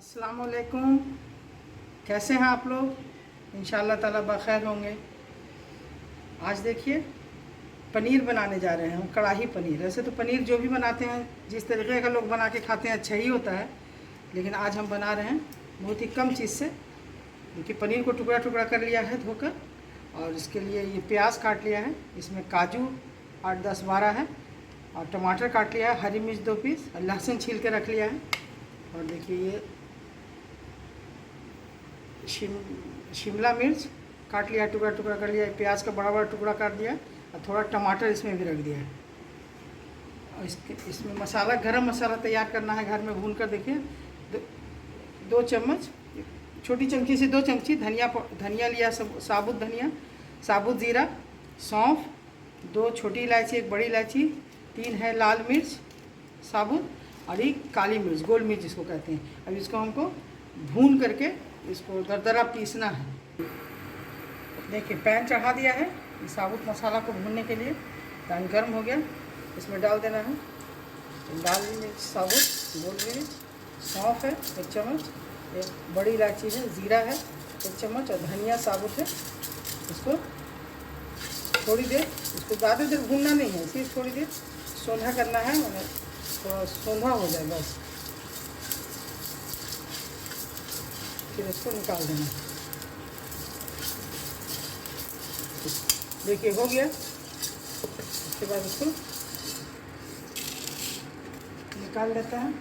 अस्सलाम वालेकुम। कैसे हैं आप लोग? इंशाअल्लाह ताला बखैर होंगे। आज देखिए पनीर बनाने जा रहे हैं हम, कढ़ाई पनीर। वैसे तो पनीर जो भी बनाते हैं जिस तरीके का लोग बना के खाते हैं अच्छा ही होता है, लेकिन आज हम बना रहे हैं बहुत ही कम चीज़ से। देखिए पनीर को टुकड़ा टुकड़ा कर लिया है धोकर, और इसके लिए ये प्याज काट लिया है, इसमें काजू 8-10-12 है, और टमाटर काट लिया है, हरी मिर्च 2 पीस, और लहसुन छील के रख लिया है। और देखिए ये शिमला मिर्च काट लिया, टुकड़ा टुकड़ा कर लिया, प्याज का बड़ा बड़ा टुकड़ा काट दिया, और थोड़ा टमाटर इसमें भी रख दिया है। और इसमें मसाला, गरम मसाला तैयार करना है घर में भून कर। देखिए 2 चम्मच, छोटी चमची से 2 चमची धनिया लिया, साबुत धनिया, साबुत ज़ीरा, सौंफ, 2 छोटी इलायची, 1 बड़ी इलायची, 3 है लाल मिर्च साबुत, और 1 काली मिर्च, गोल मिर्च जिसको कहते हैं। अब इसको हमको भून करके इसको दरदरा पीसना है। देखिए पैन चढ़ा दिया है ये साबुत मसाला को भूनने के लिए। पैन गर्म हो गया, इसमें डाल देना है लाल मिर्च साबुत, गोल मिर्च, सौंफ है 1 चम्मच, 1 बड़ी इलायची है, ज़ीरा है 1 चम्मच, और धनिया साबुत है। इसको थोड़ी देर, इसको ज़्यादा देर भूनना नहीं है, सिर्फ थोड़ी देर सोंधा करना है, थोड़ा सोंधा हो जाए बस, फिर इसको निकाल देना। देखिए हो गया। उसके बाद इसको निकाल लेते हैं।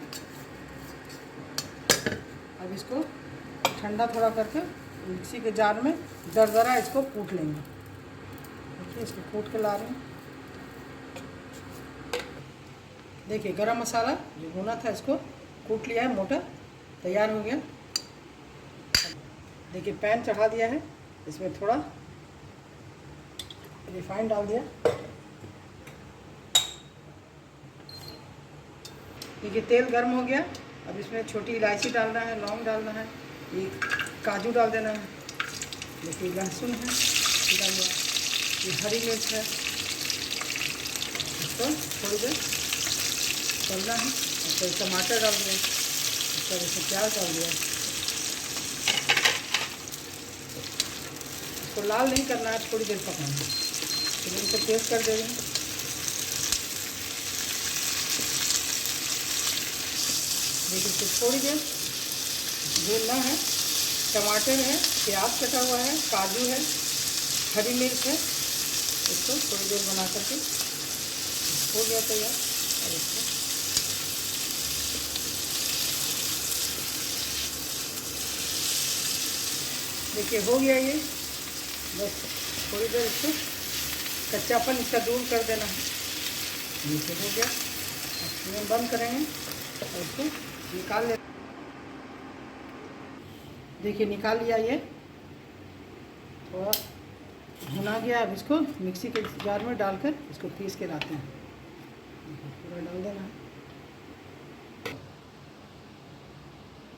अब इसको ठंडा थोड़ा करके मिक्सी के जार में दरदरा इसको कूट लेंगे। देखिए इसको कूट के ला रहे हैं। देखिए गरम मसाला जो भुना था इसको कूट लिया है, मोटा तैयार हो गया। देखिए पैन चढ़ा दिया है, इसमें थोड़ा रिफाइंड डाल दिया। देखिए तेल गर्म हो गया। अब इसमें छोटी इलायची डालना है, लौंग डालना है, ये काजू डाल देना है। देखिए लहसुन है डाल दिया, ये हरी मिर्च है, इसको थोड़ी देर तलना है। और फिर टमाटर डाल दिया, फिर इसमें प्याज डाल दिया। इसको लाल नहीं करना है, थोड़ी देर पकाना है। फिर इनको तेज़ कर देंगे। देखिए इसको थोड़ी देर भूनना है। टमाटर है, प्याज कटा हुआ है, काजू है, हरी मिर्च है, इसको थोड़ी देर बना करके हो गया तैयार। और इसको देखिए हो गया ये, बस थोड़ी देर इसको कच्चापन इसका दूर कर देना है। नीचे हो गया, अब बंद करेंगे और इसको निकाल ले। देखिए निकाल लिया ये, थोड़ा भुना गया। अब इसको मिक्सी के जार में डालकर इसको पीस के लाते हैं। पूरा डाल देना है।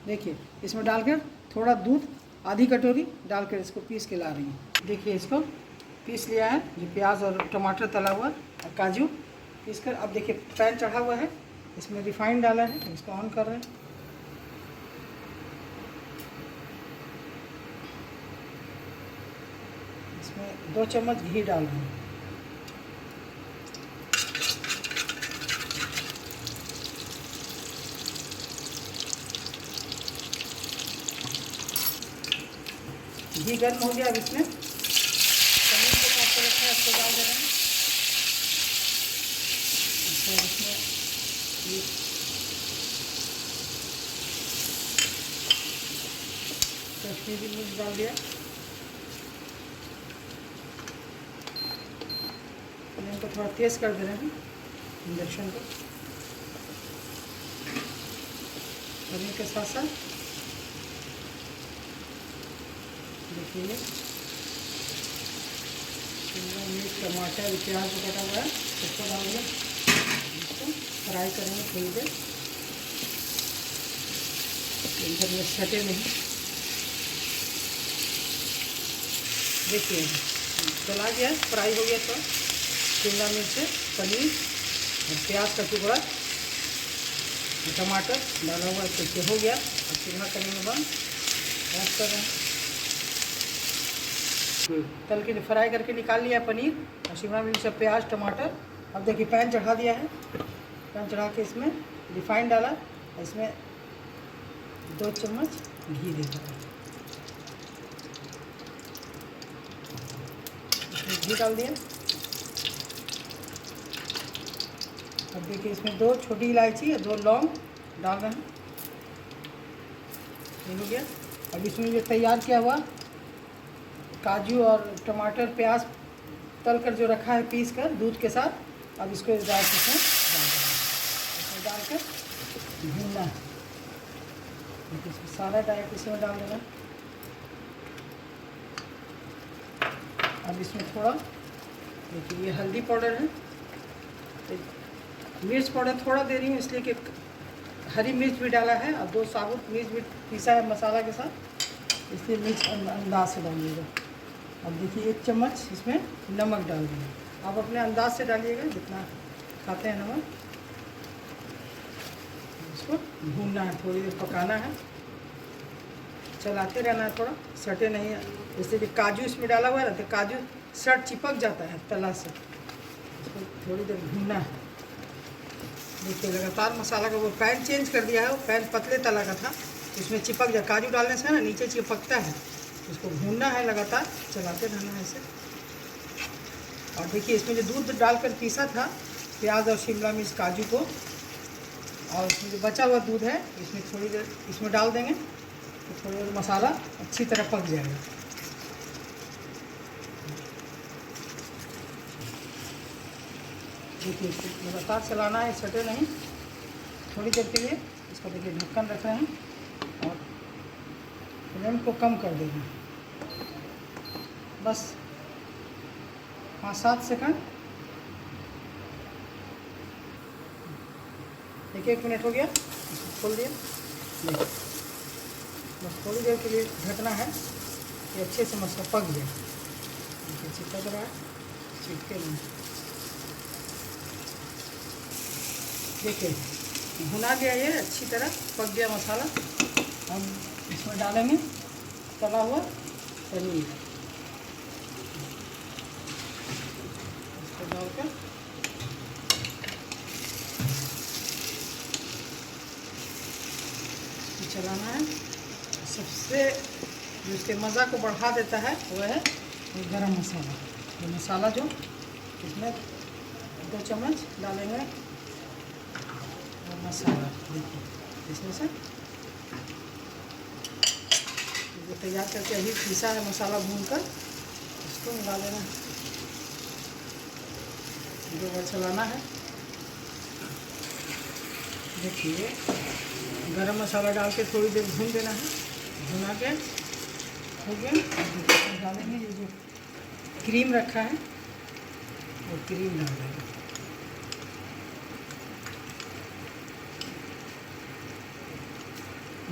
देखिए इसमें डालकर थोड़ा दूध, आधी कटोरी डालकर इसको पीस के ला रही हैं। देखिए इसको पीस लिया है, ये प्याज और टमाटर तला हुआ और काजू पीस कर। अब देखिए पैन चढ़ा हुआ है, इसमें रिफाइंड डाला है, इसको ऑन कर रहे हैं। इसमें 2 चम्मच घी डाल रहे हैं। घी गर्म हो गया। अब इसमें पनीर को काट के रखा है, इसको डाल दे रहे हैं। इसमें ये कश्मीरी मिर्च डाल दिया। इनको थोड़ा तेज़ कर दे रहे हैं इंडक्शन को। पनीर के साथ साथ देखिए शिमला मिर्च, टमाटर, प्याज जो कटा हुआ है उसको डाल दिया। इसको फ्राई करेंगे थोड़ी देर, इधर में सटे नहीं। देखिए चला गया, फ्राई हो गया। तो शिमला मिर्च, पनीर और प्याज का टुकड़ा टमाटर डाला हुआ तो हो गया। अब चूल्हा करेंगे बंद, ऑफ कर रहे हैं। तल के फ्राई करके निकाल लिया पनीर और शिमला मिर्च, प्याज, टमाटर। अब देखिए पैन चढ़ा दिया है। पैन चढ़ा के इसमें रिफाइंड डाला, इसमें 2 चम्मच घी दे दिया। इसमें घी डाल दिया। अब देखिए इसमें 2 छोटी इलायची और 2 लौंग डाल रहे हैं। ये हो गया। अब इसमें जो तैयार किया हुआ काजू और टमाटर प्याज तल कर जो रखा है पीस कर दूध के साथ, अब इसको डायरेक्ट इसमें डाल कर भूनना है। इसमें सारा डायरेक्ट इसमें डाल देना। अब इसमें थोड़ा देखिए ये हल्दी पाउडर है, मिर्च पाउडर थोड़ा दे रही हूँ इसलिए कि हरी मिर्च भी डाला है और 2 साबुत मिर्च भी पीसा है मसाला के साथ, इसलिए मिर्च अंदाज से डालिएगा। अब देखिए 1 चम्मच इसमें नमक डाल देंगे। आप अपने अंदाज से डालिएगा जितना खाते हैं नमक। इसको भूनना है, थोड़ी देर पकाना है, चलाते रहना है, थोड़ा सटे नहीं है। जैसे कि काजू इसमें डाला हुआ है ना, तो काजू सट चिपक जाता है तला से। इसको थोड़ी देर भूनना है। देखिए लगातार मसाला का वो पैन चेंज कर दिया है, वो पैन पतले तला का था, इसमें चिपक जाए। काजू डालने से ना नीचे चिपकता है, इसको भूनना है, लगातार चलाते रहना है इसे। और देखिए इसमें जो दूध डालकर पीसा था प्याज और शिमला मिर्च काजू को, और इसमें जो बचा हुआ दूध है इसमें थोड़ी देर इसमें डाल देंगे, तो थोड़ी देर मसाला अच्छी तरह पक जाएगा। देखिए इसको लगातार चलाना है, सटे नहीं। थोड़ी देर के लिए इसको देखिए ढक्कन रख रहे हैं और फ्लेम को कम कर देंगे, बस 5-7 सेकंड। 1 मिनट हो गया, इसको खोल दिया। देखिए बस थोड़ी देर के लिए ढकना है कि अच्छे से मसाला पक जाए। देखिए चिपक रहा है, चिपके नहीं। देखिए भुना गया, ये अच्छी तरह पक गया मसाला। हम इसमें डालेंगे तला हुआ पनीर, इसको डालकर चलाना है। सबसे जो इसके मज़ा को बढ़ा देता है वह है गरम मसाला। ये मसाला जो इसमें 2 चम्मच डालेंगे और मसाला देखिए इसमें से जो तैयार करके अभी पीसा है मसाला भूनकर इसको मिला लेना है। 2 बार चलाना है। देखिए गरम मसाला डाल के थोड़ी देर भून देना है। भुना के हो गया। डालेंगे ये जो क्रीम रखा है वो क्रीम डाल देंगे।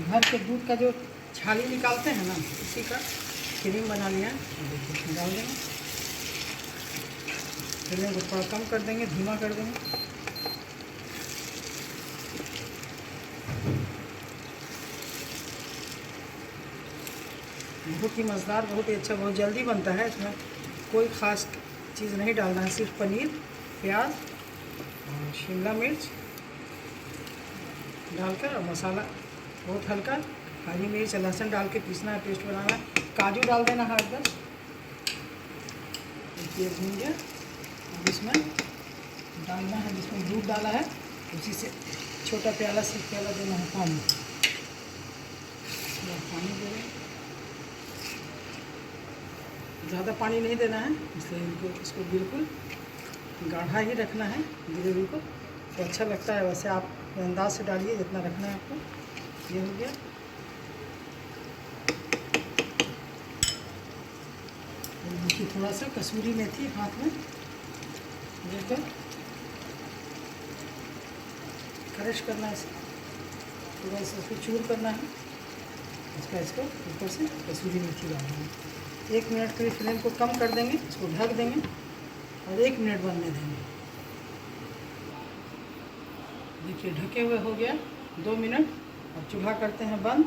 घर के दूध का जो छाली निकालते हैं ना, उसी का क्रीम बना लिया है। देखिए डाल देंगे। फ्लेम को थोड़ा कम कर देंगे, धीमा कर देंगे। बहुत ही मज़ेदार, बहुत ही अच्छा, बहुत जल्दी बनता है। इसमें कोई ख़ास चीज़ नहीं डालना है, सिर्फ पनीर, प्याज और शिमला मिर्च डालकर और मसाला बहुत हल्का, हरी मिर्च लहसुन डाल के पीसना है, पेस्ट बनाना है। काजू डाल देना है एकदम। ये भून गया। अब इसमें डालना है, जिसमें दूध डाला है उसी से छोटा प्याला से प्याला देना है पानी। पानी दे दें, ज़्यादा पानी नहीं देना है, इसलिए इसको बिल्कुल गाढ़ा ही रखना है ग्रेवी को, तो अच्छा लगता है। वैसे आप अंदाज से डालिए जितना रखना है आपको। ये हो गया। देखिए थोड़ा सा कसूरी मेथी हाथ में लेकर क्रश करना है, थोड़ा सा इसको चूर करना है। इसको ऊपर से कसूरी मेथी डालना है। 1 मिनट के लिए फ्लेम को कम कर देंगे, इसको ढक देंगे और 1 मिनट बनने देंगे। देखिए ढके हुए हो गया। 2 मिनट। अब चूल्हा करते हैं बंद।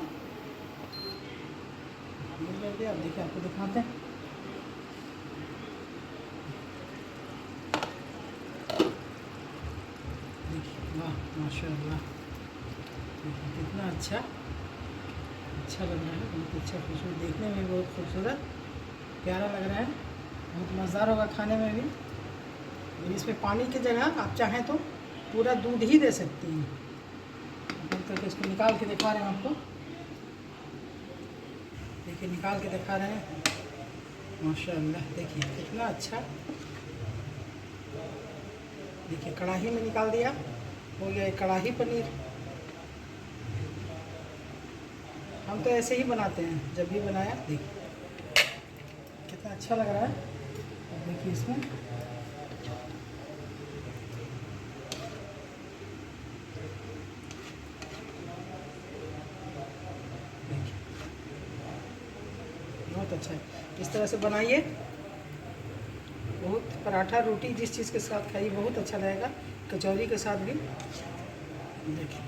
बंद कर दिया। अब देखिए आपको दिखाते हैं। देखिए वाह माशाल्लाह, देखिए कितना अच्छा लग रहा है, बहुत अच्छा खूबसूरत, देखने में बहुत खूबसूरत प्यारा लग रहा है, बहुत मज़ेदार होगा खाने में भी। और इसमें पानी की जगह आप चाहें तो पूरा दूध ही दे सकती हैं। तो इसको निकाल के दिखा रहे हैं आपको। देखिए निकाल के दिखा रहे हैं माशाल्लाह, देखिए कितना अच्छा। देखिए कढ़ाई में निकाल दिया, हो गया कढ़ाई पनीर। हम तो ऐसे ही बनाते हैं, जब भी बनाया। देखिए कितना अच्छा लग रहा है। अब देखिए इसमें बहुत अच्छा है, इस तरह से बनाइए। बहुत पराठा रोटी जिस चीज़ के साथ खाइए बहुत अच्छा लगेगा, कचौरी के साथ भी। देखिए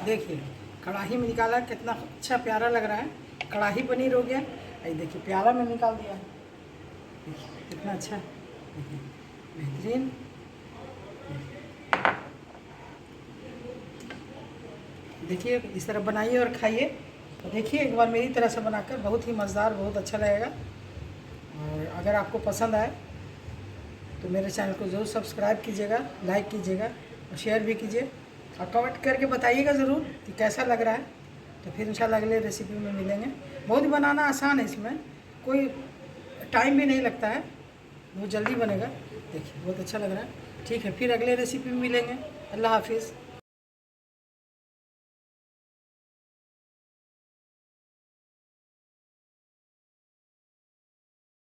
देखिए कढ़ाई में निकाला, कितना अच्छा प्यारा लग रहा है। कढ़ाई पनीर हो गया। ये देखिए प्याला में निकाल दिया, देखिए कितना अच्छा, देखिए बेहतरीन। देखिए इस तरह बनाइए और खाइए। तो देखिए एक बार मेरी तरह से बनाकर, बहुत ही मज़ेदार, बहुत अच्छा लगेगा। और अगर आपको पसंद आए तो मेरे चैनल को ज़रूर सब्सक्राइब कीजिएगा, लाइक कीजिएगा और शेयर भी कीजिए। और कमेंट करके बताइएगा ज़रूर कि कैसा लग रहा है। तो फिर इंशाल्लाह अगले रेसिपी में मिलेंगे। बहुत बनाना आसान है, इसमें कोई टाइम भी नहीं लगता है, बहुत जल्दी बनेगा। देखिए बहुत अच्छा लग रहा है। ठीक है, फिर अगले रेसिपी में मिलेंगे। अल्लाह हाफिज़।